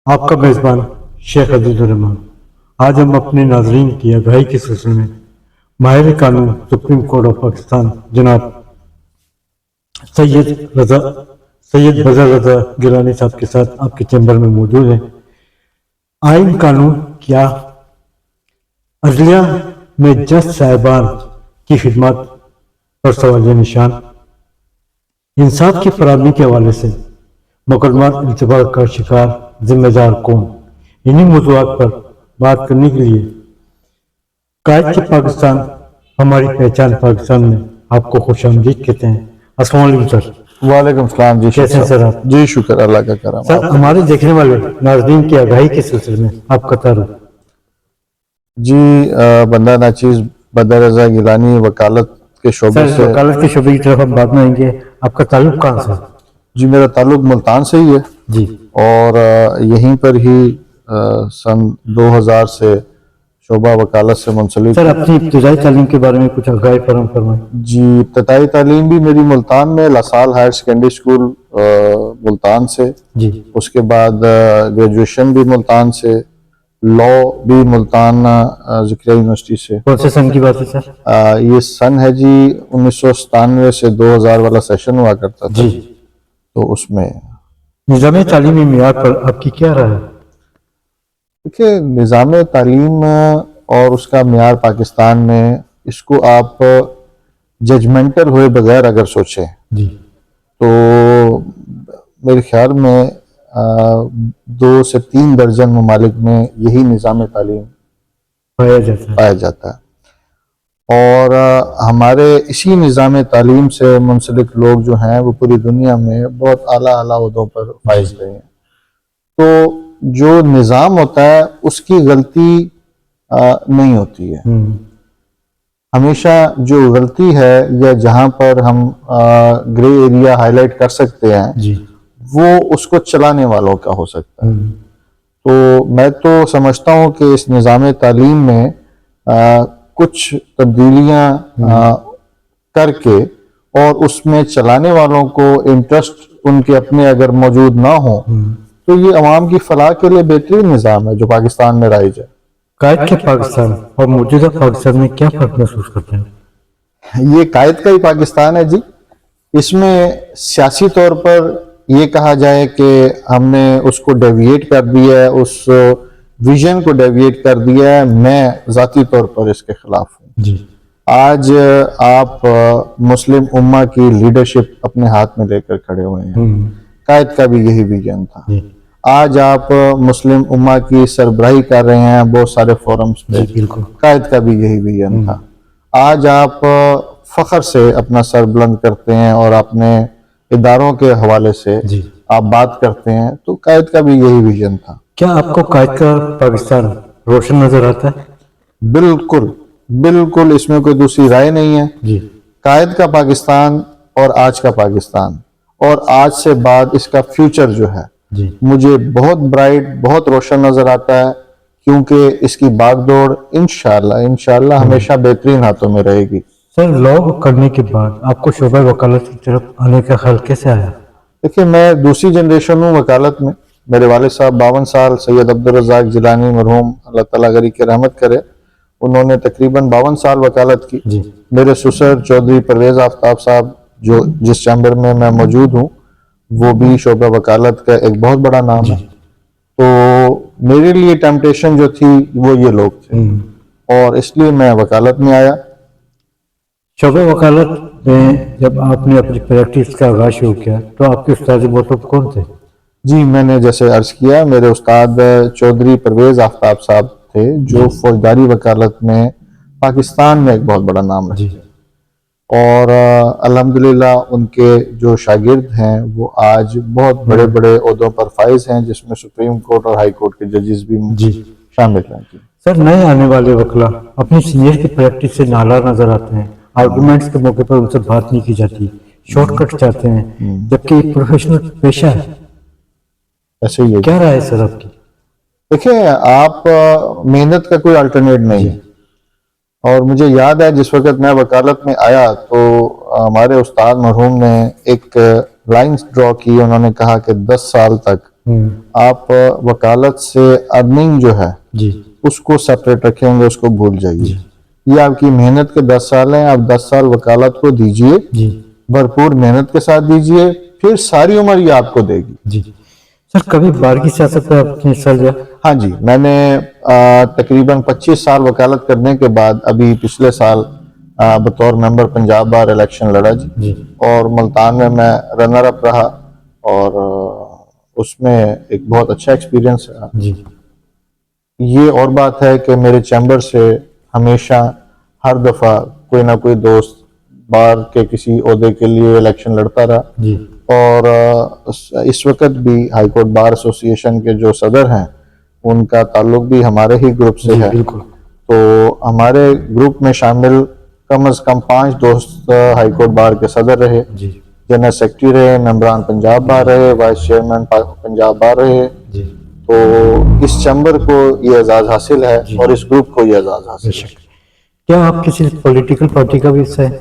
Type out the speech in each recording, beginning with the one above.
آپ کا میزبان شیخ عزیز الرحمان۔ آج ہم اپنے ناظرین کی آگاہی کے سلسلے میں ماہر قانون سپریم کورٹ آف پاکستان جناب سید بدر رضا گیلانی صاحب کے ساتھ آپ کے چیمبر میں موجود ہیں۔ آئین قانون کیا، عدلیہ میں جج صاحبان کی خدمات پر سوالیہ نشان، انصاف کی فراہمی کے حوالے سے مقدمات التباس کا شکار ذمہ دار کون، انہی موضوعات پر بات کرنے کے لیے قائد کے پاکستان ہماری پہچان پاکستان میں آپ کو خوش آمدید کہتے ہیں۔ السلام علیکم سر۔ وعلیکم السلام جی، کیسے ہیں سر آپ؟ جی شکر اللہ کا کرم۔ سر ہمارے دیکھنے والے ناظرین کی آگاہی کے سلسلے میں آپ کا تعارف۔ جی بندہ ناچیز بدر رضا گیلانی وکالت کے شعبے سر سے۔ وکالت کے شعبے کی طرف ہم بعد میں آئیں گے، آپ کا تعلق کہاں سے؟ جی میرا تعلق ملتان سے ہی ہے جی اور یہیں پر ہی سن 2000 سے شعبہ وکالت سے منسلک۔ سر اپنی ابتدائی تعلیم کے بارے میں کچھ آگاہی فراہم فرمائیں۔ جی ابتدائی تعلیم بھی میری ملتان میں La Salle higher secondary school Multan سے، جی اس کے بعد گریجویشن بھی ملتان سے، لا بھی ملتان ذکریہ یونیورسٹی سے۔ کون سے سن کی بات ہے سر؟ یہ سن ہے جی 1997 سے 2000 والا سیشن ہوا کرتا تھا، جی تو اس میں نظام تعلیمی معیار پر آپ کی کیا رائے ہے؟ دیکھیے نظام تعلیم اور اس کا معیار پاکستان میں، اس کو آپ ججمنٹل ہوئے بغیر اگر سوچیں جی تو میرے خیال میں 2 سے 3 درجن ممالک میں یہی نظام تعلیم پایا جاتا ہے، اور ہمارے اسی نظام تعلیم سے منسلک لوگ جو ہیں وہ پوری دنیا میں بہت اعلیٰ عہدوں پر فائز رہے ہیں۔ تو جو نظام ہوتا ہے اس کی غلطی نہیں ہوتی ہے، ہمیشہ جو غلطی ہے یا جہاں پر ہم گرے ایریا ہائی لائٹ کر سکتے ہیں جی وہ اس کو چلانے والوں کا ہو سکتا ہے۔ تو میں تو سمجھتا ہوں کہ اس نظام تعلیم میں کچھ تبدیلیاں کر کے اور اس میں چلانے والوں کو انٹرسٹ ان کے اپنے اگر موجود نہ ہوں تو یہ عوام کی فلاح کے لیے بہترین نظام ہے جو پاکستان میں رائج ہے۔ قائد کے پاکستان اور موجودہ پاکستان میں کیا فرق محسوس کرتے ہیں؟ یہ قائد کا ہی پاکستان ہے جی، اس میں سیاسی طور پر یہ کہا جائے کہ ہم نے اس کو ڈیویٹ کر دیا ہے، اس ویژن کو ڈیویٹ کر دیا ہے، میں ذاتی طور پر اس کے خلاف ہوں۔ جی آج آپ مسلم امہ کی لیڈرشپ اپنے ہاتھ میں لے کر کھڑے ہوئے ہیں، قائد کا بھی یہی ویژن تھا۔ آج آپ مسلم امہ کی سربراہی کر رہے ہیں بہت سارے فورمز پہ، قائد کا بھی یہی ویژن تھا۔ آج آپ فخر سے اپنا سر بلند کرتے ہیں اور اپنے اداروں کے حوالے سے آپ بات کرتے ہیں، تو قائد کا بھی یہی ویژن تھا۔ کیا آپ کو قائد کا پاکستان روشن نظر آتا ہے؟ بالکل بالکل، اس میں کوئی دوسری رائے نہیں ہے۔ جی قائد کا پاکستان اور آج کا پاکستان اور آج سے بعد اس کا فیوچر جو ہے جی مجھے بہت برائٹ، بہت روشن نظر آتا ہے، کیونکہ اس کی باغ دوڑ انشاءاللہ ہمیشہ بہترین ہاتھوں میں رہے گی۔ سر لاء کرنے کے بعد آپ کو شعبہ وکالت کی طرف آنے کا خیال کیسے آیا؟ دیکھیے میں دوسری جنریشن ہوں وکالت میں، میرے والد صاحب 52 سال سید عبدالرزاق جیلانی مرحوم اللہ تعالیٰ غری کی رحمت کرے، انہوں نے تقریباً 52 سال وکالت کی۔ جی میرے سسر چودھری پرویز آفتاب صاحب جو جس چیمبر میں موجود ہوں وہ بھی شعبہ وکالت کا ایک بہت بڑا نام ہے، تو میرے لیے ٹیمپٹیشن جو تھی وہ یہ لوگ تھے اور اس لیے میں وکالت میں آیا۔ شعبہ وکالت میں جب آپ نے اپنی پریکٹس کا آغاز شروع کیا تو آپ کے استاد محترم کون تھے؟ جی میں نے جیسے عرض کیا، میرے استاد چودھری پرویز آفتاب صاحب تھے جو فوجداری وکالت میں پاکستان میں ایک بہت بڑا نام ہے، اور الحمدللہ ان کے جو شاگرد ہیں وہ آج بہت بڑے بڑے عہدوں پر فائز ہیں، جس میں سپریم کورٹ اور ہائی کورٹ کے ججز بھی شامل ہیں۔ سر نئے آنے والے وکلا اپنی سینئر کی پریکٹس سے نالا نظر آتے ہیں، آرگومنٹس کے موقع پر ان سے بات نہیں کی جاتی، شارٹ کٹ چاہتے ہیں، جبکہ ایک پروفیشنل پیشہ ہے۔ ایسے ہی ہے کیا رائے ہے سر آپ کی؟ دیکھیں آپ محنت کا کوئی الٹرنیٹ نہیں ہے، اور مجھے یاد ہے جس وقت میں وکالت میں آیا تو ہمارے استاد مرحوم نے ایک لائنز ڈرا کی، انہوں نے کہا کہ 10 سال تک آپ وکالت سے ارننگ جو ہے جی اس کو سپریٹ رکھیں گے، اس کو بھول جائیے. یہ آپ کی محنت کے 10 سال ہیں، آپ 10 سال وکالت کو دیجئے، جی بھرپور محنت کے ساتھ دیجئے، پھر ساری عمر یہ آپ کو دے گی. جی. سر کبھی بار کی سیاست پہ آپ نے حصہ لیا؟ ہاں جی، میں نے تقریباً 25 سال وکالت کرنے کے بعد ابھی پچھلے سال بطور ممبر پنجاب بار الیکشن لڑا جی، اور ملتان میں رنر اپ رہا، اور اس میں ایک بہت اچھا ایکسپیرینس رہا. جی یہ اور بات ہے کہ میرے چیمبر سے ہمیشہ ہر دفعہ کوئی نہ کوئی دوست بار کے کسی عہدے کے لیے الیکشن لڑتا رہا. جی اور اس وقت بھی ہائی کورٹ بار ایسوسی ایشن کے جو صدر ہیں ان کا تعلق بھی ہمارے ہی گروپ سے ہے. بالکل. تو ہمارے گروپ میں شامل کم از کم 5 دوست ہائی کورٹ بار کے صدر رہے، جی جنرل سیکرٹری رہے، ممبران پنجاب بار رہے، وائس چیئرمین پنجاب بار رہے. جی تو اس چیمبر کو یہ اعزاز حاصل ہے اور اس گروپ کو یہ اعزاز حاصل ہے. کیا آپ کسی پولیٹیکل پارٹی کا بھی حصہ ہے؟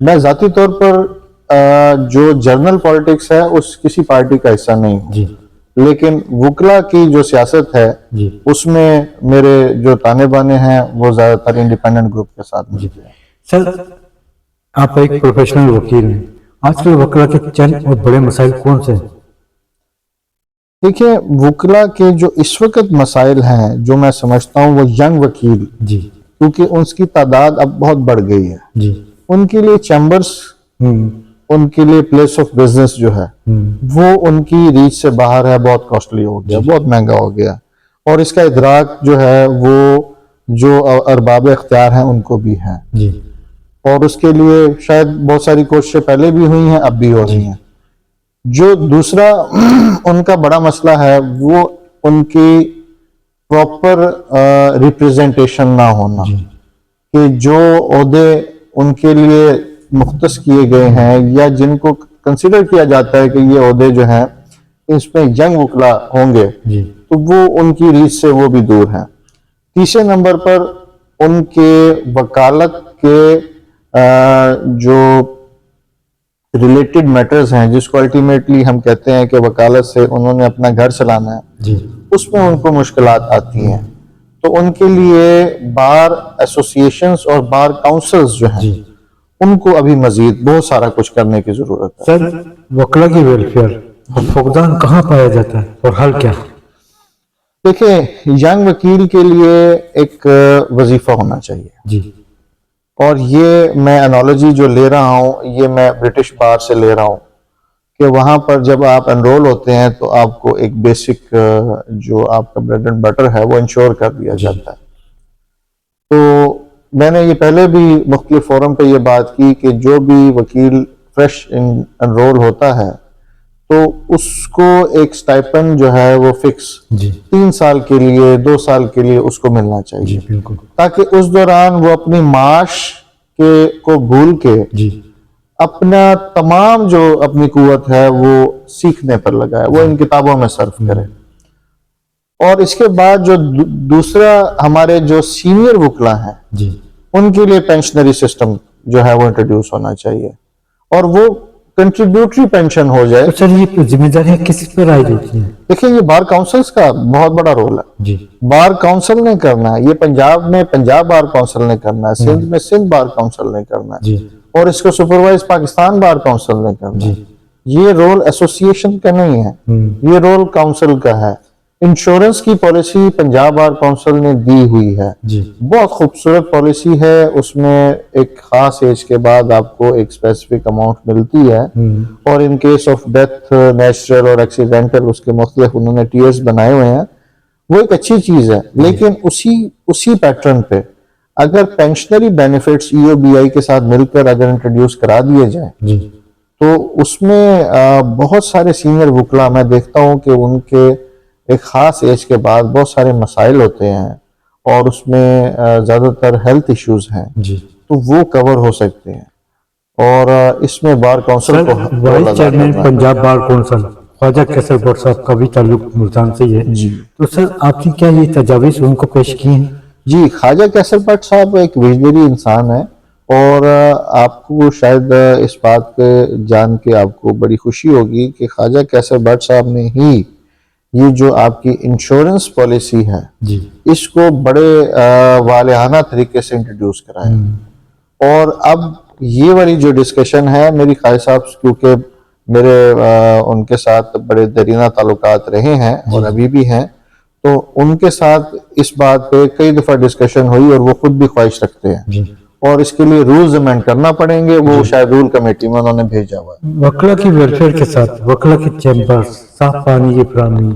میں ذاتی طور پر جو جرنل پالیٹکس ہے اس کسی پارٹی کا حصہ نہیں ہوں، جی لیکن وکلا کی جو سیاست ہے جی اس میں میرے جو تانے بانے ہیں وہ زیادہ تر انڈیپینڈنٹ گروپ کے ساتھ ملتے ہیں. سر آپ ایک پروفیشنل وکیل ہیں، آج کل وکلا کے چند اور بڑے مسائل کون سے ہیں؟ دیکھیں، وکلا کے جو اس وقت مسائل ہیں جو میں سمجھتا ہوں وہ ینگ وکیل، جی کیونکہ ان کی تعداد اب بہت بڑھ گئی ہے، جی ان کے لیے چیمبرز، ان کے لیے پلیس آف بزنس جو ہے وہ ان کی ریچ سے باہر ہے، بہت کاسٹلی ہو گیا، بہت مہنگا ہو گیا، اور اس کا ادراک جو ہے وہ جو ارباب اختیار ہیں ان کو بھی ہے. جی اور اس کے لیے شاید بہت ساری کوششیں پہلے بھی ہوئی ہیں، اب بھی ہو رہی ہیں. جو دوسرا ان کا بڑا مسئلہ ہے وہ ان کی پراپر ریپریزنٹیشن نہ ہونا، کہ جو عہدے ان کے لیے مختص کیے گئے ہیں یا جن کو کنسیڈر کیا جاتا ہے کہ یہ عہدے جو ہیں اس میں ینگ وکلا ہوں گے، تو وہ ان کی ریچ سے وہ بھی دور ہیں. تیسرے نمبر پر ان کے وکالت کے جو ریلیٹڈ میٹرز ہیں جس کو الٹیمیٹلی ہم کہتے ہیں کہ وکالت سے انہوں نے اپنا گھر چلانا ہے، اس میں ان کو مشکلات آتی ہیں. تو ان کے لیے بار ایسوسی ایشنز اور بار کاؤنسلز جو ہیں ان کو ابھی مزید بہت سارا کچھ کرنے کی ضرورت ہے. سر وکلا کی ویلفیئر اور فقدان کہاں پایا جاتا ہے اور حل کیا؟ دیکھیں، ینگ وکیل کے لیے ایک وظیفہ ہونا چاہیے، جی اور یہ میں انالوجی جو لے رہا ہوں یہ میں برٹش بار سے لے رہا ہوں کہ وہاں پر جب آپ انرول ہوتے ہیں تو آپ کو ایک بیسک جو آپ کا بریڈ اینڈ بٹر ہے وہ انشور کر دیا جاتا ہے. تو میں نے یہ پہلے بھی مختلف فورم پہ یہ بات کی کہ جو بھی وکیل فریش انرول ہوتا ہے تو اس کو ایک سٹائپنڈ جو ہے وہ فکس 3 سال کے لیے 2 سال کے لیے اس کو ملنا چاہیے، تاکہ اس دوران وہ اپنی معاش کو بھول کے اپنا تمام جو اپنی قوت ہے وہ سیکھنے پر لگائے، وہ ان کتابوں میں صرف کرے. اور اس کے بعد جو دوسرا ہمارے جو سینئر وکلا ہیں ان کے لیے پینشنری سسٹم جو ہے وہ انٹروڈیوس ہونا چاہیے، اور وہ کنٹریبیوٹری پینشن ہو جائے. سر یہ ذمہ داریاں کس پر عائد ہوتی ہیں؟ دیکھیں، یہ بار کاؤنسلز کا بہت بڑا رول ہے. بار کاؤنسل نے کرنا ہے، یہ پنجاب میں پنجاب بار کاؤنسل نے کرنا ہے، سندھ میں سندھ بار کاؤنسل نے کرنا ہے، اور اس کو سپروائز پاکستان بار کاؤنسل نے کرنا ہے. یہ رول ایسوسی ایشن کا نہیں ہے، یہ رول کاؤنسل کا ہے. انشورنس کی پالیسی پنجاب بار کاؤنسل نے دی ہوئی ہے، بہت خوبصورت پالیسی ہے. اس میں ایک خاص ایج کے بعد آپ کو ایک اسپیسیفک اماؤنٹ ملتی ہے، اور in case of death natural اور ایکسیڈنٹل اس کے مختلف انہوں نے ٹیئرز بنائے ہوئے ہیں. وہ ایک اچھی چیز ہے، لیکن اسی پیٹرن پہ اگر پینشنری بینیفٹس ای او بی آئی کے ساتھ مل کر اگر انٹروڈیوس کرا دیے جائیں تو اس میں بہت سارے سینئر وکلا میں دیکھتا ہوں کہ ان کے ایک خاص ایج کے بعد بہت سارے مسائل ہوتے ہیں، اور اس میں زیادہ تر ہیلتھ ایشوز ہیں، تو وہ کور ہو سکتے ہیں. اور اس میں بار کاؤنسل کو vice chairman Punjab bar council Khawaja Qaiser Butt صاحب کا بھی تعلق ملتان سے ہی ہے، تو سر آپ نے کیا یہ تجاویز ان کو پیش کی ہیں؟ جی، خواجہ کیسر بٹ صاحب ایک ویژنری انسان ہے، اور آپ کو شاید اس بات کے جان کے آپ کو بڑی خوشی ہوگی کہ خواجہ کیسر بٹ صاحب نے ہی یہ جو آپ کی انشورنس پالیسی ہے جی اس کو بڑے والہانہ طریقے سے انٹروڈیوس کرایا. اور اب یہ والی جو ڈسکشن ہے میری خواہش صاحب کیونکہ میرے ان کے ساتھ بڑے دیرینہ تعلقات رہے ہیں اور ابھی بھی ہیں, تو ان کے ساتھ اس بات پہ کئی دفعہ ڈسکشن ہوئی اور وہ خود بھی خواہش رکھتے ہیں اور اس کے لیے رولز امینڈ کرنا پڑیں گے. وہ شاید رول کمیٹی میں انہوں نے بھیجا ہوا ہے. وکلا کی ویلفیئر کے ساتھ وکلا کی چیمبر, صاف پانی کی فراہمی,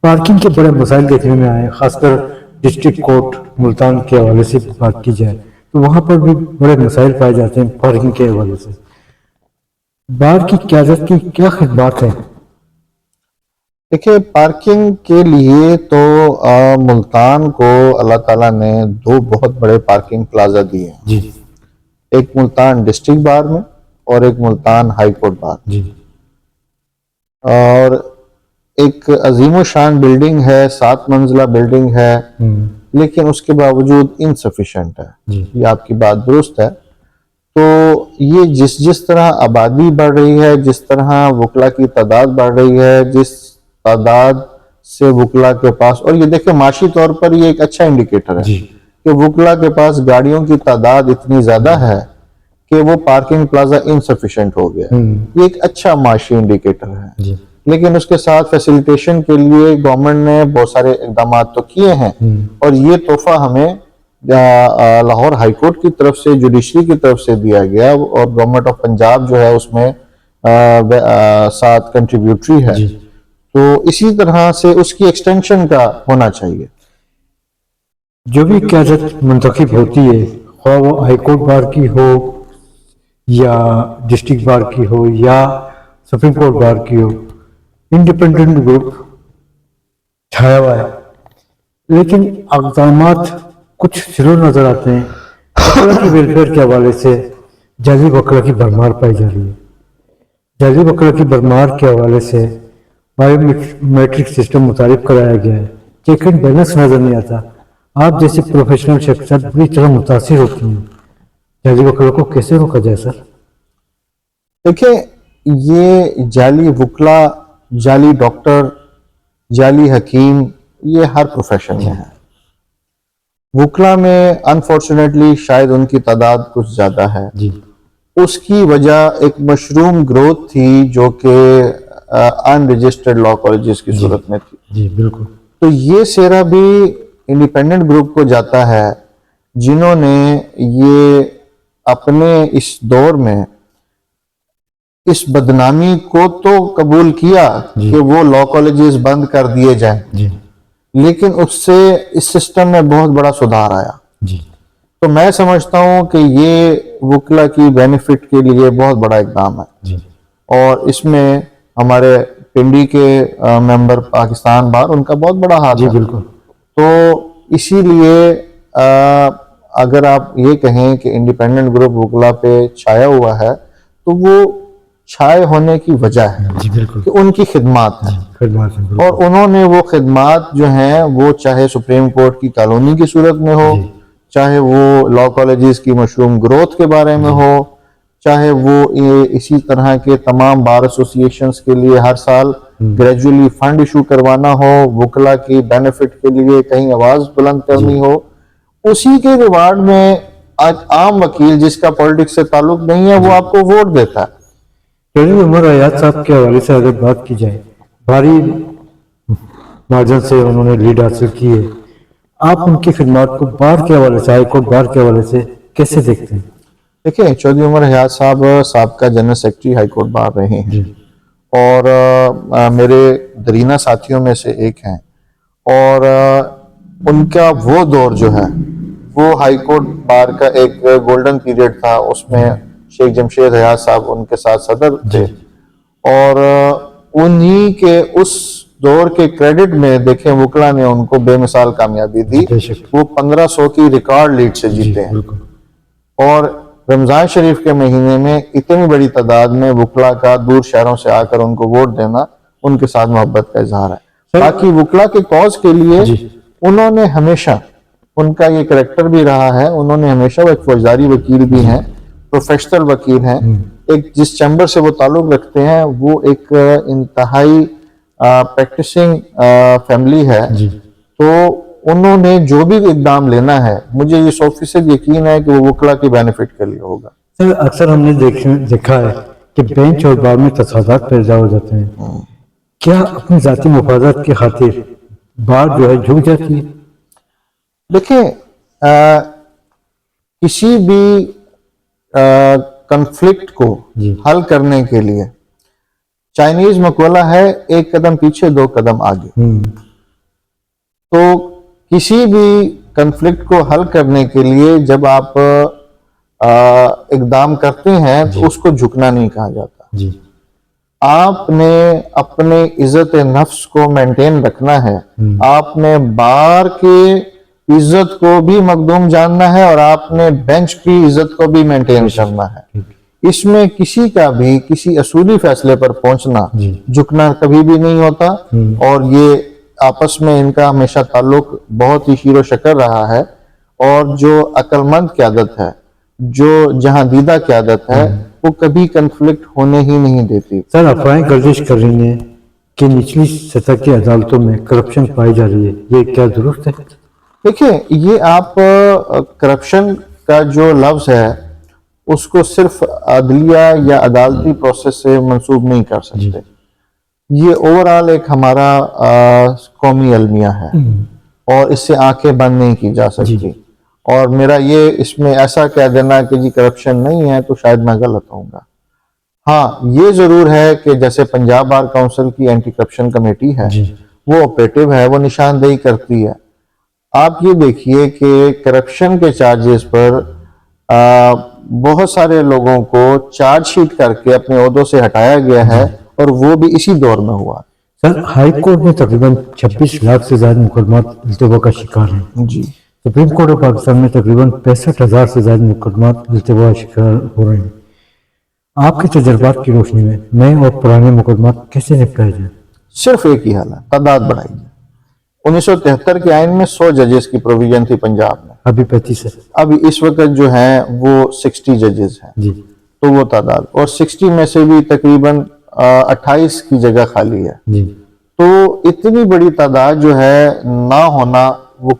پارکنگ کے بڑے مسائل دیکھنے میں آئے, خاص کر ڈسٹرکٹ کورٹ ملتان کے حوالے سے بات کی جائے تو وہاں پر بھی بڑے مسائل پائے جاتے ہیں پارکنگ کے حوالے سے. بار کی قیادت کی کیا خدمات ہیں؟ دیکھیے پارکنگ کے لیے تو ملتان کو اللہ تعالیٰ نے 2 بہت بڑے پارکنگ پلازا دیے ہیں. جی ایک ملتان ڈسٹرکٹ بار میں اور ایک ملتان ہائی کورٹ بار. جی اور ایک عظیم و شان بلڈنگ ہے, 7 منزلہ بلڈنگ ہے, لیکن اس کے باوجود انسفیشینٹ ہے. یہ آپ کی بات درست ہے. تو یہ جس طرح آبادی بڑھ رہی ہے, جس طرح وکلا کی تعداد بڑھ رہی ہے, جس تعداد سے وکلا کے پاس, اور یہ دیکھیں معاشی طور پر یہ ایک اچھا انڈیکیٹر ہے کہ وکلا کے پاس گاڑیوں کی تعداد اتنی زیادہ ہے کہ وہ پارکنگ پلازا انسفیشینٹ ہو گیا. یہ ایک اچھا معاشی انڈیکیٹر ہے. لیکن اس کے ساتھ فیسیلیٹیشن کے لیے گورنمنٹ نے بہت سارے اقدامات تو کیے ہیں, اور یہ تحفہ ہمیں لاہور ہائی کورٹ کی طرف سے, جوڈیشری کی طرف سے دیا گیا, اور گورنمنٹ آف پنجاب جو ہے اس میں ساتھ کنٹریبیوٹری ہے. تو اسی طرح سے اس کی ایکسٹینشن کا ہونا چاہیے. جو بھی قیادت منتخب ہوتی ہے, خواہ وہ ہائی کورٹ بار کی ہو یا ڈسٹرکٹ بار کی ہو یا سپریم کورٹ بار کی ہو, انڈیپینڈنٹ گروپ چھایا ہوا ہے, لیکن اقدامات کچھ سلو نظر آتے ہیں. وکلا کی ویلفیئر کے حوالے سے جعلی وکلا کی بھرمار پائی جا رہی ہے. جعلی وکلا کی بھرمار کے حوالے سے بایو میٹرک سسٹم متعارف کرایا گیا ہے. چیک اینڈ بیلنس نظر نہیں آتا. آپ جیسے پروفیشنل شخصیات بری طرح متاثر ہوتی ہیں. جعلی وکلا کو کیسے روکا جائے سر؟ دیکھیں یہ جعلی وکلا, جعلی ڈاکٹر, جعلی حکیم, یہ ہر پروفیشن میں ہے. وکلا میں انفارچونیٹلی شاید ان کی تعداد کچھ زیادہ ہے. اس کی وجہ ایک مشروم گروتھ تھی جو کہ ان رجسٹرڈ لا کالجز کی صورت میں تھی. جی بالکل. تو یہ سیرا بھی انڈیپینڈنٹ گروپ کو جاتا ہے جنہوں نے یہ اپنے اس دور میں اس بدنامی کو تو قبول کیا کہ وہ لا کالجز بند کر دیے جائیں, لیکن اس سے اس سسٹم میں بہت بڑا سدھار آیا. تو میں سمجھتا ہوں کہ یہ وکلا کی بینیفٹ کے لیے بہت بڑا اقدام ہے. اور اس میں ہمارے پنڈی کے ممبر پاکستان بار, ان کا بہت بڑا ہاتھ ہے. بالکل. تو اسی لیے اگر آپ یہ کہیں کہ انڈیپینڈنٹ گروپ وکلا پہ چھایا ہوا ہے تو وہ چھائے ہونے کی وجہ ہے کہ ان کی خدمات ہیں, اور انہوں نے وہ خدمات جو ہیں وہ چاہے سپریم کورٹ کی کالونی کی صورت میں ہو, چاہے وہ لا کالجز کی مشروم گروتھ کے بارے میں ہو, چاہے وہ اسی طرح کے تمام بار ایسوسیشنز کے لیے ہر سال گریجولی فنڈ ایشو کروانا ہو, وکلا کی بینیفٹ کے لیے کہیں آواز بلند کرنی ہو, اسی کے ریوارڈ میں آج عام وکیل جس کا پولیٹکس سے تعلق نہیں ہے وہ آپ کو ووٹ دیتا ہے. عمر ایاز صاحب کے حوالے سے اگر بات کی جائے, بھاری مارجن سے انہوں نے لیڈ حاصل کی ہے. آپ ان کی خدمات کو بار کے حوالے سے, ہائی کورٹ بار کے حوالے سے کیسے دیکھتے ہیں؟ دیکھیں چودھری عمر ایاز صاحب سابقہ general secretary high court bar رہے ہیں اور میرے درینہ ساتھیوں میں سے ایک ہیں, اور ان کا وہ دور جو ہے وہ ہائی کورٹ بار کا ایک گولڈن پیریڈ تھا. اس میں شیخ جمشید ایاز صاحب ان کے ساتھ صدر تھے, اور انہی کے اس دور کے کریڈٹ میں دیکھیں وکلا نے ان کو بے مثال کامیابی دی. وہ 1500 کی ریکارڈ لیڈ سے جیتے ہیں, اور رمضان شریف کے مہینے میں اتنی بڑی تعداد میں وکلا کا دور شہروں سے آ کر ان کو ووٹ دینا ان کے ساتھ محبت کا اظہار ہے. باقی وکلا کے کاز کے لیے انہوں نے ہمیشہ, ان کا یہ کریکٹر بھی رہا ہے, انہوں نے ہمیشہ, وہ ایک فوجداری وکیل بھی ہیں, پروفیشنل وکیل ہیں, ایک جس چیمبر سے وہ تعلق رکھتے ہیں وہ ایک انتہائی پریکٹسنگ فیملی ہے، جی تو انہوں نے جو بھی اقدام لینا ہے مجھے یہ 100% یقین ہے کہ وہ وکلا کے بینیفٹ کے لیے ہوگا۔ سر اکثر ہم نے دیکھا ہے کہ بینچ اور بار میں تصادمات پیدا ہو جاتے ہیں، کیا اپنی ذاتی مفادات کی خاطر بار جو ہے جھک جاتی ہے؟ دیکھیں کسی بھی کنفلکٹ کو جی حل کرنے کے لیے چائنیز مقولہ ہے ایک قدم پیچھے دو قدم آگے۔ تو کسی بھی کنفلکٹ کو حل کرنے کے لیے جب آپ اقدام کرتے ہیں تو اس کو جھکنا نہیں کہا جاتا۔ جی آپ نے اپنے عزت نفس کو مینٹین رکھنا ہے، آپ نے بار کے عزت کو بھی مقدوم جاننا ہے اور آپ نے بینچ کی عزت کو بھی مینٹین کرنا ہے۔ اس میں کسی کا بھی کسی اصولی فیصلے پر پہنچنا، جی جھکنا کبھی بھی نہیں ہوتا، اور یہ آپس میں ان کا ہمیشہ تعلق بہت ہی شیر و شکر رہا ہے، اور جو عقل مند قیادت ہے، جو جہاں دیدہ قیادت ہے، وہ کبھی کنفلکٹ ہونے ہی نہیں دیتی۔ سر افواہیں گردش کر رہی ہیں کہ نچلی سطح کی عدالتوں میں کرپشن پائی جا رہی ہے، یہ کیا درست ہے؟ دیکھیں یہ آپ کرپشن کا جو لفظ ہے اس کو صرف عدلیہ یا عدالتی پروسیس سے منسوب نہیں کر سکتے۔ یہ اوورآل ایک ہمارا قومی المیہ ہے اور اس سے آنکھیں بند نہیں کی جا سکتی، اور میرا یہ اس میں ایسا کہہ دینا کہ جی کرپشن نہیں ہے تو شاید میں غلط ہوں گا۔ ہاں یہ ضرور ہے کہ جیسے پنجاب بار کونسل کی اینٹی کرپشن کمیٹی ہے، وہ آپریٹو ہے، وہ نشاندہی کرتی ہے۔ آپ یہ دیکھیے کہ کرپشن کے چارجز پر بہت سارے لوگوں کو چارج شیٹ کر کے اپنے عہدوں سے ہٹایا گیا ہے، اور وہ بھی اسی دور میں ہوا۔ سر ہائی کورٹ میں تقریباً 26 لاکھ سے زائد مقدمات التوا کا شکار ہیں۔ جی سپریم کورٹ آف پاکستان میں تقریباً 65,000 سے زائد مقدمات التوا کا شکار ہو رہے ہیں۔ آپ کے تجربات کی روشنی میں نئے اور پرانے مقدمات کیسے نپٹائے جائیں؟ صرف ایک ہی حل ہے، تعداد بڑھائی جائے۔ 1973 کے آئین میں 100 ججز کی پروویژن تھی پنجاب میں، ابھی 35 ہے۔ ابھی اس وقت جو ہیں وہ 60 ججز ہیں، جی تو وہ تعداد، اور 60 میں سے بھی تقریباً 28 کی جگہ خالی ہے۔ جی تو اتنی بڑی تعداد جو ہے نہ ہونا وہ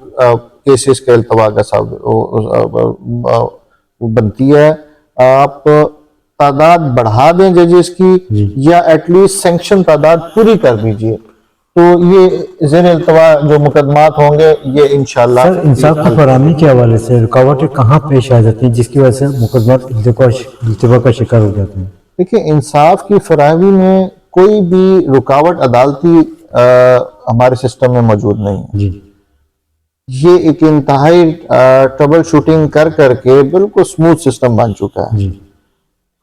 کیسز کے التوا کا بنتی ہے۔ آپ تعداد بڑھا دیں ججز کی، یا ایٹ لیسٹ سینکشن تعداد پوری کر دیجئے، تو یہ زیر التوا جو مقدمات ہوں گے یہ انشاءاللہ۔ سر انصاف کی فراہمی کے حوالے سے رکاوٹیں کہاں پیش آ جاتی ہیں جس کی وجہ سے مقدمات التوا کا شکار ہو جاتے ہیں؟ دیکھیں انصاف کی فراہمی میں کوئی بھی رکاوٹ عدالتی ہمارے سسٹم میں موجود نہیں ہے۔ جی یہ ایک انتہائی ٹربل شوٹنگ کر کے بالکل سموتھ سسٹم بن چکا ہے۔ جی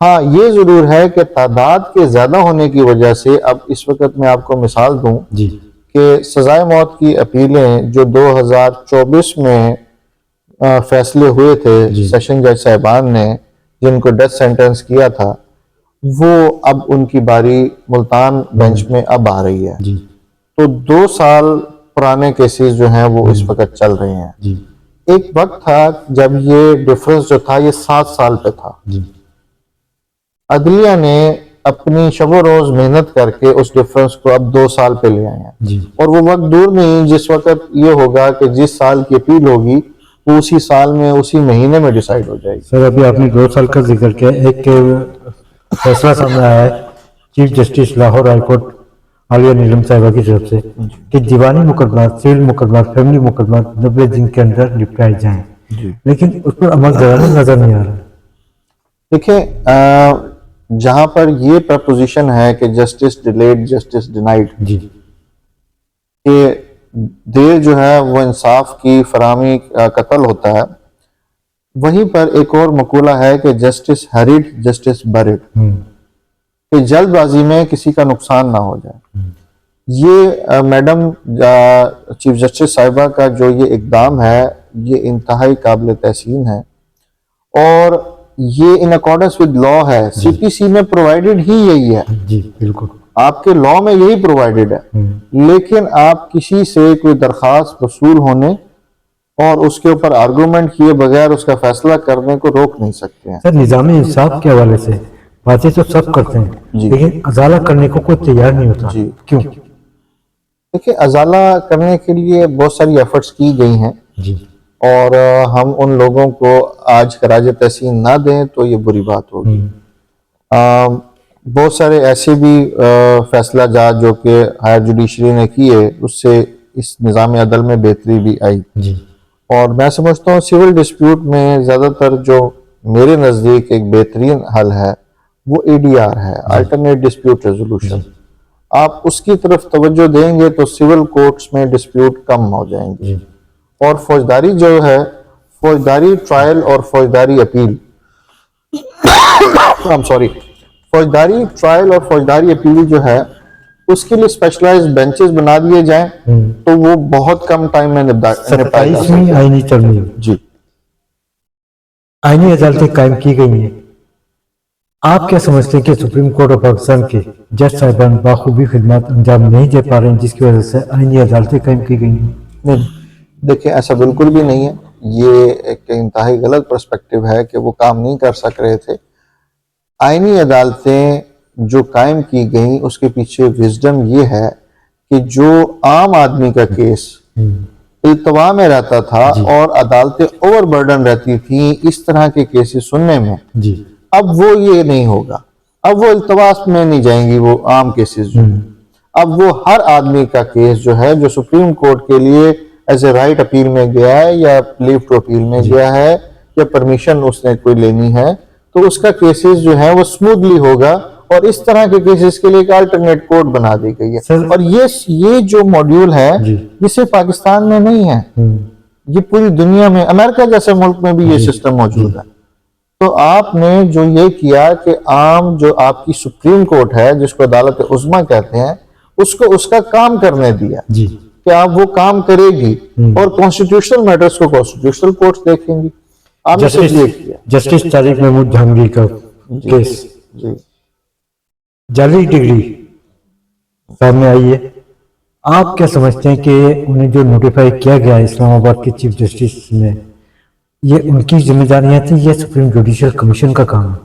ہاں یہ ضرور ہے کہ تعداد کے زیادہ ہونے کی وجہ سے، اب اس وقت میں آپ کو مثال دوں جی کہ سزائے موت کی اپیلیں جو 2024 میں فیصلے ہوئے تھے سیشن جج صاحبان نے جن کو ڈیتھ سینٹنس کیا تھا، وہ اب ان کی باری ملتان بینچ میں اب آ رہی ہے۔ جی تو 2 سال پرانے کیسز جو ہیں وہ اس وقت چل رہے ہیں۔ جی ایک وقت تھا جب یہ ڈیفرنس جو تھا یہ 7 سال پہ تھا۔ جی عدلیہ نے اپنی شب و روز محنت کر کے اس ڈیفرنس کو اب 2 سال پہ لے آئے ہیں، جی اور وہ وقت دور نہیں جس وقت یہ ہوگا کہ جس سال کی اپیل ہوگی وہ اسی سال میں اسی مہینے میں ڈیسائیڈ ہو جائے گی۔ سر ابھی آپ نے 2 سال کا ذکر کیا، ایک فیصلہ سامنے آیا ہے chief justice Lahore high court عالیہ نیلم صاحبہ کی طرف سے کہ دیوانی مقدمات، سول مقدمات، فیملی مقدمات 90 دن کے اندر نپٹائے جائیں، لیکن اس پر عمل درآمد نظر نہیں آ رہا۔ دیکھیں جہاں پر یہ پرپوزیشن ہے کہ جسٹس ڈیلیڈ جسٹس ڈینائیڈ، جی کہ دیر جو ہے وہ انصاف کی فراہمی کا قتل ہوتا ہے، وہیں پر ایک اور مقولہ ہے کہ جسٹس ہریڈ جسٹس بریڈ، کہ جلد بازی میں کسی کا نقصان نہ ہو جائے۔ یہ میڈم چیف جسٹس صاحبہ کا جو یہ اقدام ہے یہ انتہائی قابل تحسین ہے، اور یہ ان اکارڈنس ود لا ہے۔ سی پی سی میں پرووائڈڈ ہی یہی ہے، جی بالکل آپ کے لا میں یہی پرووائڈڈ ہے، لیکن آپ کسی سے کوئی درخواست وصول ہونے اور اس کے اوپر آرگومنٹ کیے بغیر اس کا فیصلہ کرنے کو روک نہیں سکتے ہیں۔ سر نظام انصاف کے حوالے سے باتیں تو سب کرتے ہیں، لیکن ازالہ کرنے کو کوئی تیار نہیں ہوتا، کیوں؟ دیکھیے ازالہ کرنے کے لیے بہت ساری ایفرٹس کی گئی ہیں جی اور ہم ان لوگوں کو آج خراج تحسین نہ دیں تو یہ بری بات ہوگی. بہت سارے ایسے بھی فیصلہ جات جو کہ ہائر جوڈیشری نے کیے اس سے اس نظام عدل میں بہتری بھی آئی. جی اور میں سمجھتا ہوں سول ڈسپیوٹ میں زیادہ تر جو میرے نزدیک ایک بہترین حل ہے وہ ADR ہے، الٹرنیٹ ڈسپیوٹ ریزولوشن. آپ اس کی طرف توجہ دیں گے تو سول کورٹس میں ڈسپیوٹ کم ہو جائیں گے. جی اور فوجداری جو ہے، فوجداری ٹرائل اور فوجداری اپیل فوجداری ٹرائل اور فوجداری اپیل جو ہے اس کے لیے اسپیشلائز بینچز بنا دیے جائیں تو وہ بہت کم ٹائم میں نپٹائے جا سکتے 27ویں آئینی ترمیم جی. آئینی عدالتیں قائم کی گئی ہیں. آپ کیا سمجھتے ہیں کہ سپریم کورٹ آف پاکستان کے جج صاحبان بخوبی خدمات انجام نہیں دے پا رہے ہیں جس کی وجہ سے آئینی عدالتیں قائم کی گئی ہیں؟ نہیں، دیکھیں ایسا بالکل بھی نہیں ہے. یہ ایک انتہائی غلط پرسپیکٹو ہے کہ وہ کام نہیں کر سک رہے تھے. آئینی عدالتیں جو قائم کی گئیں اس کے پیچھے وزڈم یہ ہے کہ جو عام آدمی کا کیس التوا میں رہتا تھا اور عدالتیں اوور برڈن رہتی تھیں اس طرح کے کیسز سننے میں، جی اب وہ یہ نہیں ہوگا. اب وہ التواس میں نہیں جائیں گی وہ عام کیسز جو ہیں. اب وہ ہر آدمی کا کیس جو ہے جو سپریم کورٹ کے لیے ایز اے رائٹ اپیل میں گیا ہے یا لیو ٹو اپیل میں گیا ہے یا پرمیشن اس نے کوئی لینی ہے تو اس کا کیسز جو ہے وہ سموتھلی ہوگا. اور اس طرح کے کیسز کے لیے ایک الٹرنیٹ کورٹ بنا دی گئی ہے. اور یہ جو موڈیول ہے یہ صرف پاکستان میں نہیں ہے، یہ پوری دنیا میں، امریکہ جیسے ملک میں بھی یہ سسٹم موجود ہے. تو آپ نے جو یہ کیا کہ عام جو آپ کی سپریم کورٹ ہے جس کو عدالت عظمیٰ کہتے ہیں اس کو اس کا کام کرنے دیا کہ آپ وہ کام کرے گی اور کانسٹیٹیوشنل میٹرز کو کانسٹیٹیوشنل کورٹس دیکھیں گی. آپ نے صرف یہ کیا. جسٹس طارق محمود جہانگیر کا کیس جی جعلی ڈگری سامنے آئی ہے. آپ کیا سمجھتے ہیں کہ انہیں جو نوٹیفائی کیا گیا اسلام آباد کے چیف جسٹس میں یہ ان کی ذمہ داریاں تھیں یا سپریم جوڈیشل کمیشن کا کام ہے؟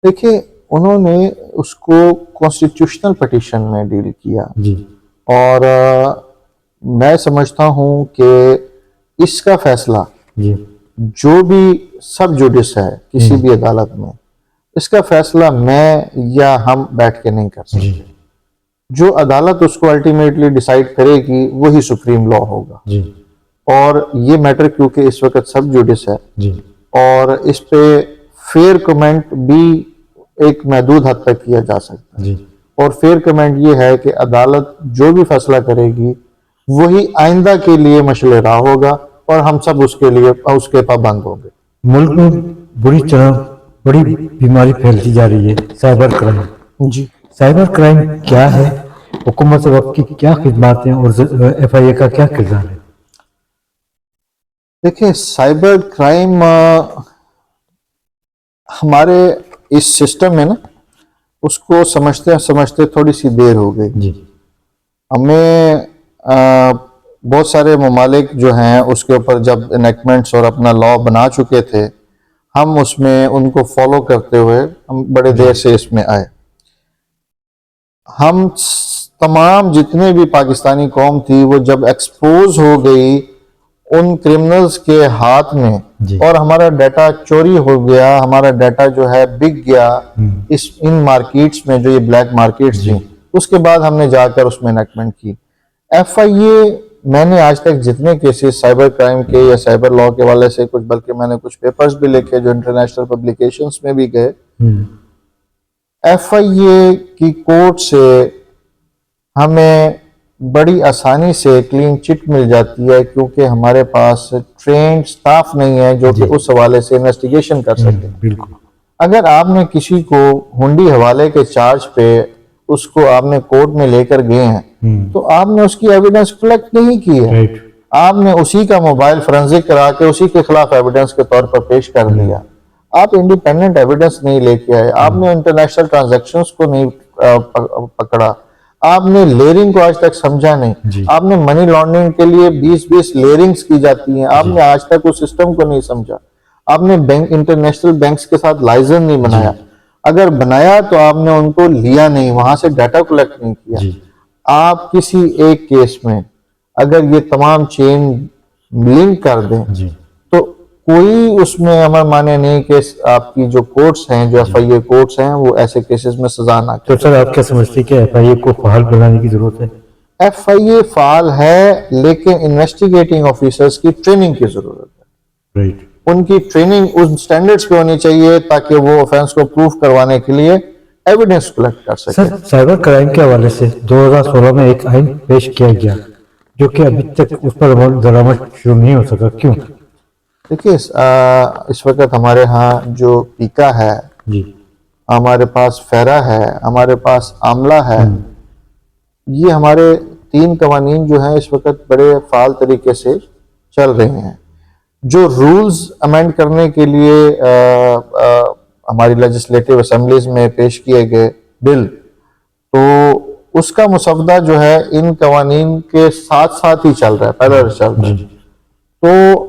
دیکھیے انہوں نے اس کو کانسٹیٹیوشنل پٹیشن میں ڈیل کیا جی اور میں سمجھتا ہوں کہ اس کا فیصلہ جی جو بھی سب جوڈس ہے کسی بھی عدالت میں اس کا فیصلہ میں یا ہم بیٹھ کے نہیں کر سکتے. جو عدالت اس کو الٹیمیٹلی ڈیسائیڈ کرے گی وہی سپریم لا ہوگا. اور یہ میٹر کیونکہ اس وقت سب جوڈس ہے اور اس پہ فیئر کمنٹ بھی ایک محدود حد تک کیا جا سکتا ہے. اور فیئر کمنٹ یہ ہے کہ عدالت جو بھی فیصلہ کرے گی وہی آئندہ کے لیے مشعل راہ ہوگا اور ہم سب اس کے پابند ہوں گے. ملک میں بڑی بیماری پھیلتی جا رہی ہے، سائبر کرائم. جی سائبر کرائم کیا ہے، حکومت وقت کی کیا خدمات ہیں اور FIA کا کیا کردار ہے؟ دیکھیں سائبر کرائم ہمارے اس سسٹم میں نا اس کو سمجھتے تھوڑی سی دیر ہو گئی. ہمیں بہت سارے ممالک جو ہیں اس کے اوپر جب انیکٹمنٹس اور اپنا لا بنا چکے تھے ہم اس میں ان کو فالو کرتے ہوئے ہم بڑے دیر سے اس میں آئے. ہم تمام جتنے بھی پاکستانی قوم تھی وہ جب ایکسپوز ہو گئی ان کرمنلز کے ہاتھ میں اور ہمارا ڈیٹا چوری ہو گیا، ہمارا ڈیٹا جو ہے بک گیا ان مارکیٹس میں جو یہ بلیک مارکیٹس تھیں، اس کے بعد ہم نے جا کر اس میں انیکٹمنٹ کی. FIA میں نے آج تک جتنے کیسز سائبر کرائم کے یا سائبر لا کے والے سے بلکہ میں نے کچھ پیپرز بھی لکھے جو انٹرنیشنل پبلیکیشنز میں بھی گئے. FIA کی کورٹ سے ہمیں بڑی آسانی سے کلین چٹ مل جاتی ہے کیونکہ ہمارے پاس ٹرینڈ سٹاف نہیں ہے جو کہ اس حوالے سے انویسٹیگیشن کر سکے. اگر آپ نے کسی کو ہنڈی حوالے کے چارج پہ اس کو آپ نے کورٹ میں لے کر گئے ہیں تو آپ نے اس کی ایویڈنس کلیکٹ نہیں کی ہے، آپ نے اسی کا موبائل فرنزک کرا کے اسی کے خلاف ایویڈنس کے طور پر پیش کر دیا. آپ انڈیپینڈنٹ ایویڈنس نہیں لے کے آئے، آپ نے انٹرنیشنل ٹرانزیکشنز کو نہیں پکڑا، آپ نے لیئرنگ کو آج تک سمجھا نہیں. آپ نے منی لانڈرنگ کے لیے 20 لیئرنگز کی جاتی ہیں، آپ نے آج تک اس سسٹم کو نہیں سمجھا. آپ نے انٹرنیشنل بینکس کے ساتھ لائزن نہیں بنایا، اگر بنایا تو آپ نے ان کو لیا نہیں، وہاں سے ڈیٹا کلیکٹ نہیں کیا. آپ کسی ایک کیس میں اگر یہ تمام چین لنک کر دیں جی تو کوئی اس میں ہمارا مانے نہیں کہ آپ کی جو کورٹس ہیں، جو FIA کورٹس ہیں، وہ ایسے کیسز میں سزا نہ تو کریں۔ سر آپ کیا سمجھتے ہیں کہ FIA کو فعال بنانے کی ضرورت ہے؟ FIA فعال ہے، لیکن انویسٹیگیٹنگ آفیسرز کی ٹریننگ کی ضرورت ہے۔ رائٹ. ان کی ٹریننگ ان سٹینڈرڈز پہ ہونی چاہیے تاکہ وہ آفینس کو پروف کروانے کے لیے ایویڈنس کلیکٹ کر سکے۔ سر سائبر کرائم کے حوالے سے 2016 میں ایک آئین پیش کیا گیا جو کہ ابھی تک اس پر عمل درآمد شروع نہیں ہو سکا، کیوں؟ دیکھیے اس وقت ہمارے ہاں جو پیکا ہے، جی ہمارے پاس فیرا ہے، ہمارے پاس آملہ ہے، یہ ہمارے 3 قوانین جو ہیں اس وقت بڑے فعال طریقے سے چل رہے ہیں۔ جو رولز امینڈ کرنے کے لیے ہماری لیجسلیٹو اسمبلیز میں پیش کیے گئے بل، تو اس کا مسودہ جو ہے ان قوانین کے ساتھ ساتھ ہی چل رہا ہے، پیرلل چل رہا ہے۔ تو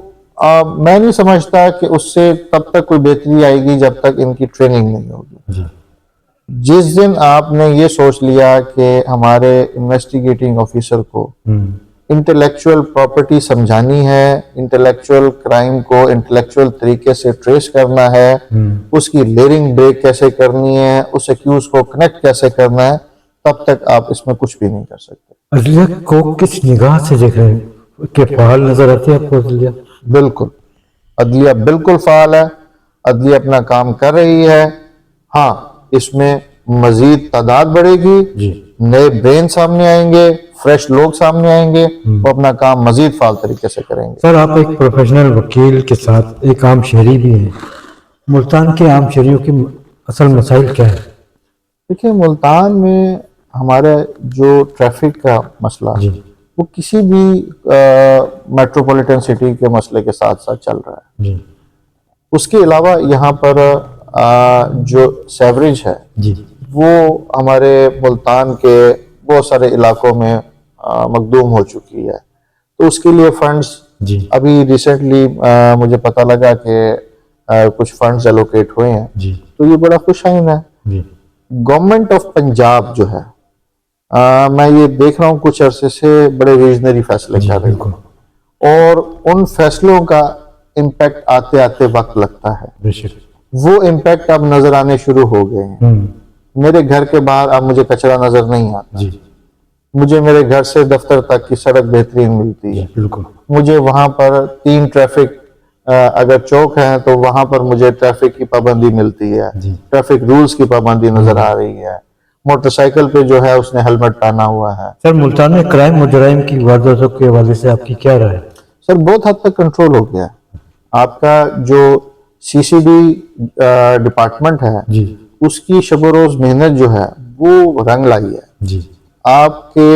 میں نہیں سمجھتا کہ اس سے تب تک کوئی بہتری آئے گی جب تک ان کی ٹریننگ نہیں ہوگی۔ جی جس دن آپ نے یہ سوچ لیا کہ ہمارے انویسٹیگیٹنگ آفیسر کو انٹلیکچوئل پراپرٹی سمجھانی ہے، انٹلیکچوئل کرائم کو انٹلیکچوئل طریقے سے ٹریس کرنا ہے، اس کی لیئرنگ بریک کیسے کرنی ہے، اس ایکیوز کو کنیکٹ کیسے کرنا ہے، تب تک آپ اس میں کچھ بھی نہیں کر سکتے۔ عدلیہ کو کس نگاہ سے دیکھ رہے ہیں کہ فعال نظر آتی ہے آپ کو عدلیہ؟ بالکل، عدلیہ بالکل فعال ہے، عدلیہ اپنا کام کر رہی ہے۔ ہاں، اس میں مزید تعداد بڑھے گی، جی نئے برین سامنے آئیں گے، فریش لوگ سامنے آئیں گے، وہ اپنا کام مزید فعال طریقے سے کریں گے۔ سر آپ ایک پروفیشنل وکیل کے ساتھ ایک عام شہری بھی ہیں، ملتان کے عام شہریوں کی اصل مسائل کیا ہے؟ دیکھیں، ملتان میں ہمارے جو ٹریفک کا مسئلہ جی وہ کسی بھی میٹروپولیٹن سٹی کے مسئلے کے ساتھ ساتھ چل رہا ہے۔ جی اس کے علاوہ یہاں پر جو سیوریج ہے جی وہ ہمارے ملتان کے بہت سارے علاقوں میں مقدوم ہو چکی ہے، تو اس کے لیے فنڈز جی ابھی ریسنٹلی مجھے پتہ لگا کہ کچھ فنڈز ایلوکیٹ ہوئے ہیں، جی تو یہ بڑا خوش آئین ہے۔ جی گورنمنٹ آف پنجاب جو ہے، میں یہ دیکھ رہا ہوں کچھ عرصے سے بڑے ریجنری فیصلے کر رہی بالکل ہے، اور ان فیصلوں کا امپیکٹ آتے آتے وقت لگتا ہے۔ بے شک۔ وہ امپیکٹ اب نظر آنے شروع ہو گئے ہیں۔ میرے گھر کے باہر اب مجھے کچرا نظر نہیں آتا، جی مجھے میرے گھر سے دفتر تک کی سڑک بہترین ملتی ہے، بالکل مجھے وہاں پر 3 ٹریفک اگر چوک ہیں تو وہاں پر مجھے ٹریفک کی پابندی ملتی ہے، جی ٹریفک رولز کی پابندی نظر آ رہی ہے، موٹر سائیکل پہ جو ہے اس نے ہیلمٹ پہنا ہوا ہے۔ سر ملتان میں کرائم و جرائم کی وارداتوں کے حوالے سے آپ کی کیا رائے ہے؟ سر بہت حد تک کنٹرول ہو گیا ہے۔ آپ کا جو CCD ڈپارٹمنٹ ہے، جی اس کی شب و روز محنت جو ہے وہ رنگ لائی ہے۔ جی آپ کے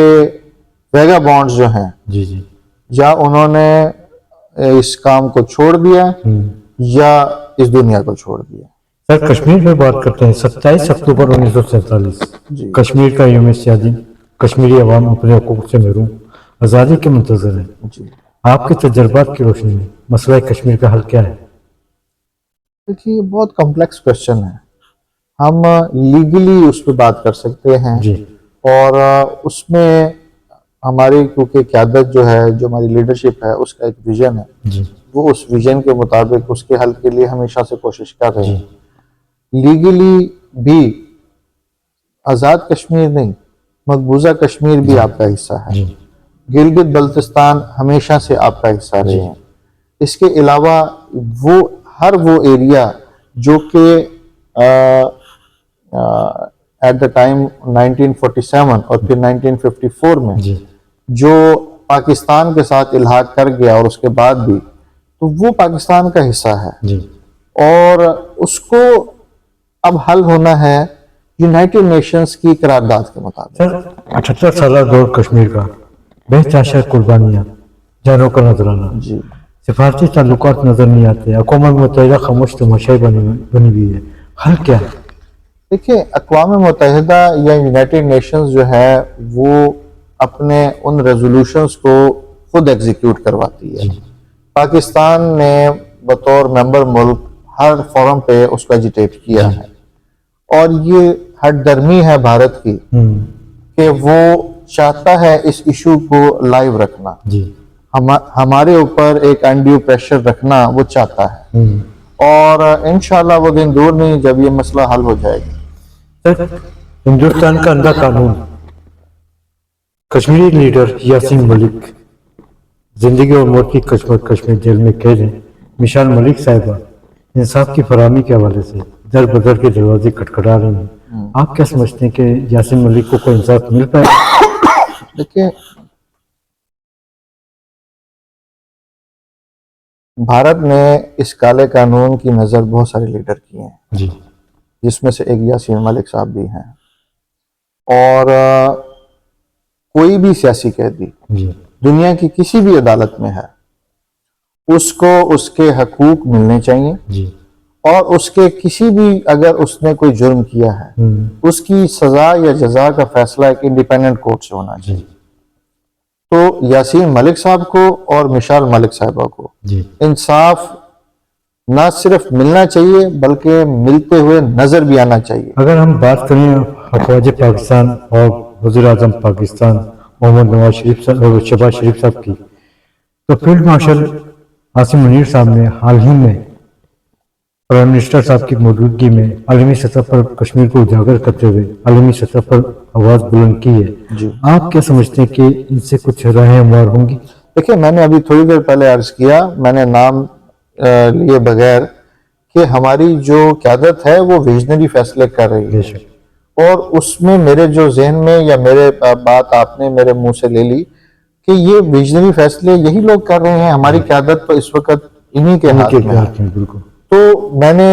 ویگا بانڈز جو ہیں، جی جی یا انہوں نے اس کام کو چھوڑ دیا یا اس دنیا کو چھوڑ دیا۔ سر کشمیر میں بات کرتے ہیں۔ 27 اکتوبر 1947 جی کشمیر کا یوم سیادی، کشمیری عوام اپنے حقوق سے محروم، آزادی کے منتظر ہیں۔ جی آپ کے تجربات کی روشنی میں مسئلہ کشمیر کا حل کیا ہے؟ دیکھیے، بہت کمپلیکس کوشچن ہے۔ ہم لیگلی اس پہ بات کر سکتے ہیں، جی اور اس میں ہماری کیونکہ قیادت جو ہے، جو ہماری لیڈرشپ ہے، اس کا ایک ویژن ہے، جی وہ اس ویژن کے مطابق اس کے حل کے لیے ہمیشہ سے کوشش کر رہے جی ہیں۔ لیگلی بھی آزاد کشمیر نہیں، مقبوضہ کشمیر بھی آپ کا حصہ ہے، جی گلگت بلتستان ہمیشہ سے آپ کا حصہ رہے ہیں۔ اس کے علاوہ ہر وہ ایریا جو کہ ایٹ دا ٹائم 1947 اور پھر 1954 میں جی جو پاکستان کے ساتھ الحاق کر گیا اور اس کے بعد بھی، تو وہ پاکستان کا حصہ ہے، جی اور اس کو اب حل ہونا ہے یونائٹڈ نیشنز کی قرارداد کے مطابق۔ سر 78 سالہ دور کشمیر کا بے تحاشا قربانیاں، جانوں کا نذرانہ، جی سفارتی تعلقات نظر نہیں آتے، اقوام متحدہ خاموش تماشائی بنی ہوئی ہے، حل کیا ہے؟ دیکھیں، اقوام متحدہ یا یونائٹڈ نیشنز جو ہے وہ اپنے ان ریزولوشنز کو خود ایگزیکیوٹ کرواتی ہے۔ پاکستان نے بطور ممبر ملک ہر فورم پہ اس کو ایجیٹیٹ کیا ہے، اور یہ ہٹ درمی ہے بھارت کی کہ وہ چاہتا ہے اس ایشو کو لائیو رکھنا، جی ہمارے اوپر ایک انڈیو پریشر رکھنا وہ چاہتا ہے، اور انشاءاللہ وہ دن دور نہیں جب یہ مسئلہ حل ہو جائے گا۔ سر، ہندوستان کا اندھا قانون، کشمیری لیڈر یاسین ملک زندگی اور موت کی کشمکش میں جیل میں قید ہیں۔ مشال ملک صاحبہ انصاف کی فراہمی کے حوالے سے در بدر کے دروازے کھٹکھٹا رہے ہیں، آپ کیا سمجھتے ہیں کہ یاسین ملک کو کوئی انصاف مل پائے؟ دیکھیں، بھارت نے اس کالے قانون کی نظر بہت سارے لیڈر کیے ہیں، جی جس میں سے ایک یاسین ملک صاحب بھی ہیں، اور کوئی بھی سیاسی قیدی جی دنیا کی کسی بھی عدالت میں ہے، اس کو اس کے حقوق ملنے چاہیے، جی اور اس کے کسی بھی اگر اس نے کوئی جرم کیا ہے اس کی سزا یا جزا کا فیصلہ ایک انڈیپینڈنٹ کورٹ سے ہونا چاہیے۔ جی تو یاسین ملک صاحب کو اور مشال ملک صاحبہ کو جی انصاف نہ صرف ملنا چاہیے بلکہ ملتے ہوئے نظر بھی آنا چاہیے۔ اگر ہم بات کریں افواج پاکستان اور وزیر اعظم پاکستان محمد نواز شریف صاحب اور شہباز شریف صاحب کی، تو فیلڈ مارشل عاصم منیر صاحب نے حال ہی میں پرائم منسٹر صاحب کی موجودگی میں عالمی سطح پر کشمیر کو اجاگر کرتے ہوئے عالمی سطح پر آواز بلند کی ہے۔ جی، آپ کیا سمجھتے ہیں کہ ان سے کچھ راہیں ہموار ہوں گی؟ دیکھیں، میں نے ابھی تھوڑی دیر پہلے عرض کیا، میں نے نام لیے بغیر، کہ ہماری جو قیادت ہے وہ ویژنری فیصلے کر رہی بے ہے، شک۔ اور اس میں میرے جو ذہن میں یا میرے بات آپ نے میرے منہ سے لے لی کہ یہ ویژنری فیصلے یہی لوگ کر رہے ہیں، ہماری قیادت تو اس وقت انہی کے ہاتھ میں ہے۔ بالکل۔ تو میں نے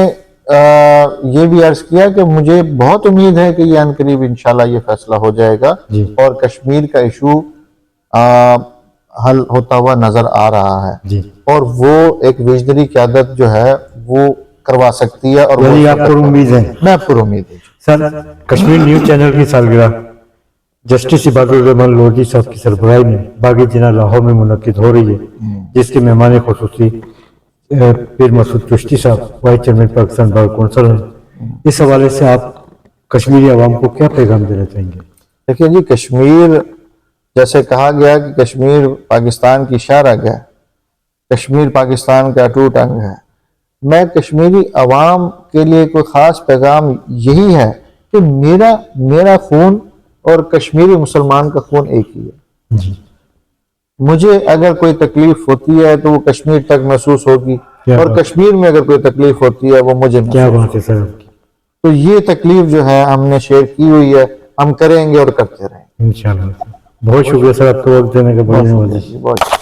یہ بھی عرض کیا کہ مجھے بہت امید ہے کہ یہ عنقریب انشاءاللہ یہ فیصلہ ہو جائے گا، جی اور کشمیر کا ایشو حل ہوتا ہوا نظر آ رہا ہے، جی، اور وہ ایک ویژنری قیادت جو ہے وہ کروا سکتی ہے، اور یعنی آپ پر امید ہے؟ میں پر امید ہوں۔ سر، کشمیر نیوز چینل کی سالگرہ جسٹس عباد الرحمان لودھی صاحب کی سربراہی میں باغ جناح لاہور میں منعقد ہو رہی ہے، جس کے مہمان خصوصی پیر مسعود چشتی صاحب vice chairman Pakistan bar council ہیں۔ اس حوالے سے آپ کشمیری عوام کو کیا پیغام دینا چاہیں گے؟ دیکھیں جی، کشمیر جیسے کہا گیا کہ کشمیر پاکستان کی شاہ رگ ہے، کشمیر پاکستان کا اٹوٹ انگ ہے، میں کشمیری عوام کے لیے کوئی خاص پیغام یہی ہے کہ میرا خون اور کشمیری مسلمان کا خون ایک ہی ہے۔ جی، مجھے اگر کوئی تکلیف ہوتی ہے تو وہ کشمیر تک محسوس ہوگی، اور کشمیر میں اگر کوئی تکلیف ہوتی ہے وہ مجھے کیا محسوس بات ہے سر آپ کی، تو یہ تکلیف جو ہے ہم نے شیئر کی ہوئی ہے، ہم کریں گے اور کرتے رہیں گے۔ انشاءاللہ۔ بہت شکریہ سر آپ کو وقت دینے کا، بڑی نوازش۔ بہت